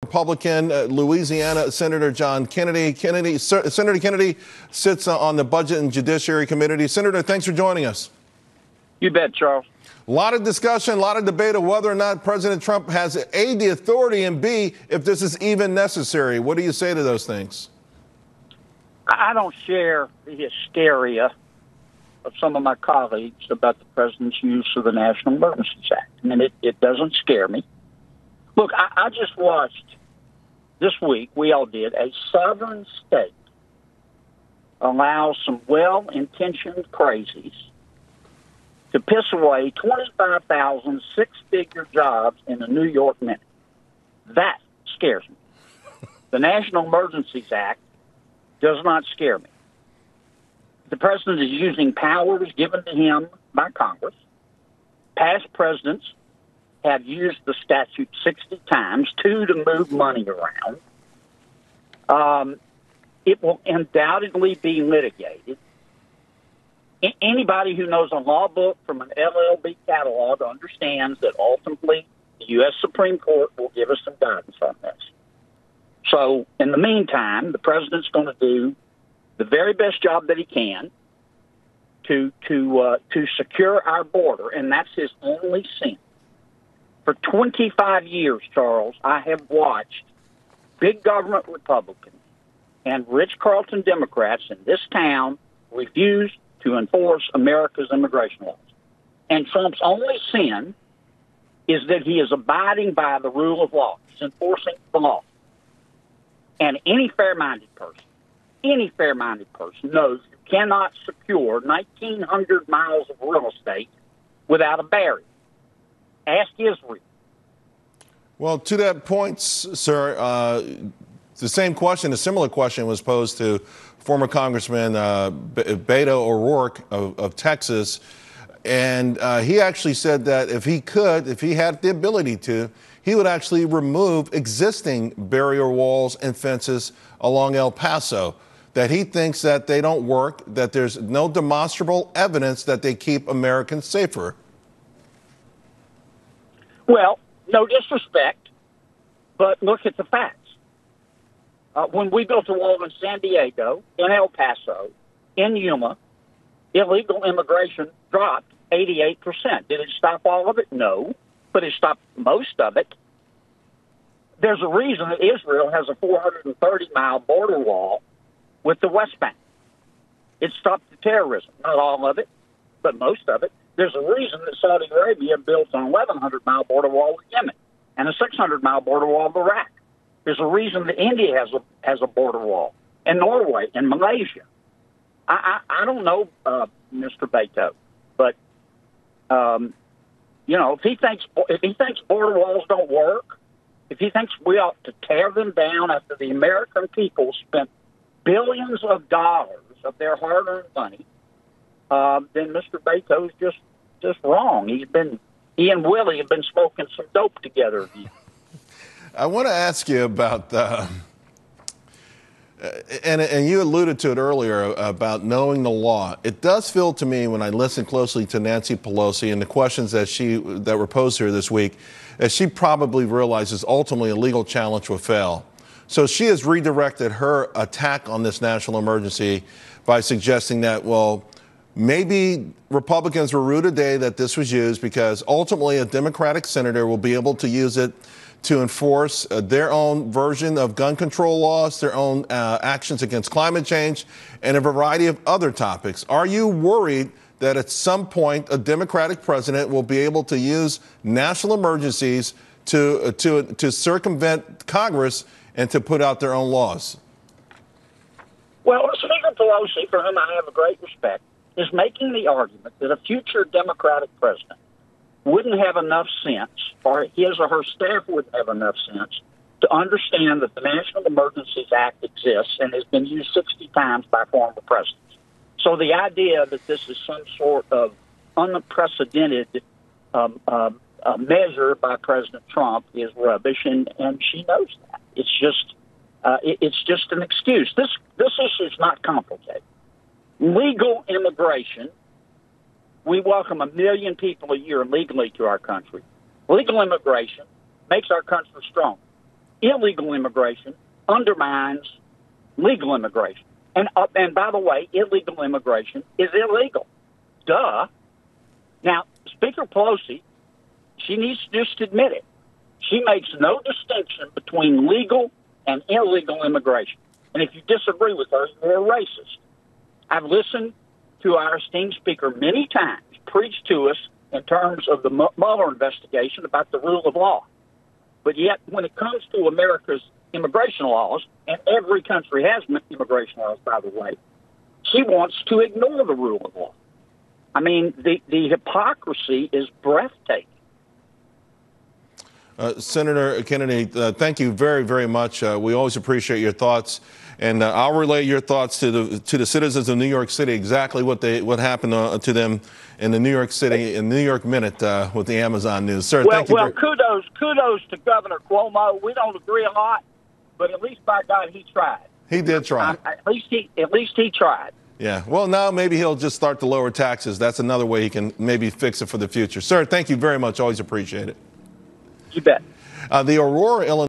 Republican, Louisiana Senator John Kennedy. Senator Kennedy sits on the Budget and Judiciary Committee. Senator, thanks for joining us. You bet, Charles. A lot of discussion, a lot of debate of whether or not President Trump has A, the authority, and B, if this is even necessary. What do you say to those things? I don't share the hysteria of some of my colleagues about the president's use of the National Emergencies Act. I mean, it doesn't scare me. Look, I just watched this week, we all did, a southern state allow some well-intentioned crazies to piss away 25,000 six-figure jobs in the New York minute. That scares me. The National Emergencies Act does not scare me. The president is using powers given to him by Congress. Past presidents have used the statute 60 times, 2 to move money around. It will undoubtedly be litigated. Anybody who knows a law book from an LLB catalog understands that ultimately the U.S. Supreme Court will give us some guidance on this. So in the meantime, the president's going to do the very best job that he can to secure our border, and that's his only sin. For 25 years, Charles, I have watched big government Republicans and Ritz-Carlton Democrats in this town refuse to enforce America's immigration laws. And Trump's only sin is that he is abiding by the rule of law. He's enforcing the law. And any fair-minded person knows you cannot secure 1,900 miles of real estate without a barrier. Ask Israel. Well, to that point, sir, the same question, a similar question was posed to former Congressman Beto O'Rourke of Texas. And he actually said that if he had the ability to, he would actually remove existing barrier walls and fences along El Paso, that he thinks that they don't work, that there's no demonstrable evidence that they keep Americans safer. Well, no disrespect, but look at the facts. When we built a wall in San Diego, in El Paso, in Yuma, illegal immigration dropped 88%. Did it stop all of it? No, but it stopped most of it. There's a reason that Israel has a 430-mile border wall with the West Bank. It stopped the terrorism, not all of it, but most of it. There's a reason that Saudi Arabia built an 1,100-mile border wall with Yemen and a 600-mile border wall with Iraq. There's a reason that India has a border wall, and Norway and Malaysia. I don't know, Mr. Beto, but if he thinks border walls don't work, if he thinks we ought to tear them down after the American people spent billions of dollars of their hard-earned money, then Mr. Beto's just wrong. He and Willie have been smoking some dope together. I want to ask you about, and you alluded to it earlier about knowing the law. It does feel to me, when I listen closely to Nancy Pelosi and the questions that were posed here this week, that she probably realizes ultimately a legal challenge will fail. So she has redirected her attack on this national emergency by suggesting that, well, maybe Republicans were rude today that this was used because ultimately a Democratic senator will be able to use it to enforce their own version of gun control laws, their own actions against climate change, and a variety of other topics. Are you worried that at some point a Democratic president will be able to use national emergencies to circumvent Congress and to put out their own laws? Well, Speaker Pelosi, for whom I have a great respect, is making the argument that a future Democratic president wouldn't have enough sense, or his or her staff wouldn't have enough sense, to understand that the National Emergencies Act exists and has been used 60 times by former presidents. So the idea that this is some sort of unprecedented measure by President Trump is rubbish, and she knows that. It's just an excuse. This issue is not complicated. Legal immigration. We welcome 1 million people a year legally to our country. Legal immigration makes our country strong. illegal immigration undermines legal immigration. And by the way, illegal immigration is illegal. Duh. Now, Speaker Pelosi, she needs to just admit it. She makes no distinction between legal and illegal immigration. And if you disagree with her, you're a racist. I've listened to our esteemed speaker many times preach to us in terms of the Mueller investigation about the rule of law. But yet, when it comes to America's immigration laws, and every country has immigration laws, by the way, she wants to ignore the rule of law. I mean, the hypocrisy is breathtaking. Senator Kennedy, thank you very, very much. We always appreciate your thoughts, and I'll relay your thoughts to the citizens of New York City exactly what happened to them in the New York City in New York Minute with the Amazon News. Sir, thank you. Well, kudos to Governor Cuomo. We don't agree a lot, but at least by God, he tried. He did try. At least he tried. Yeah. Well, now maybe he'll just start to lower taxes. That's another way he can maybe fix it for the future. Sir, thank you very much. Always appreciate it. You bet. The Aurora, Illinois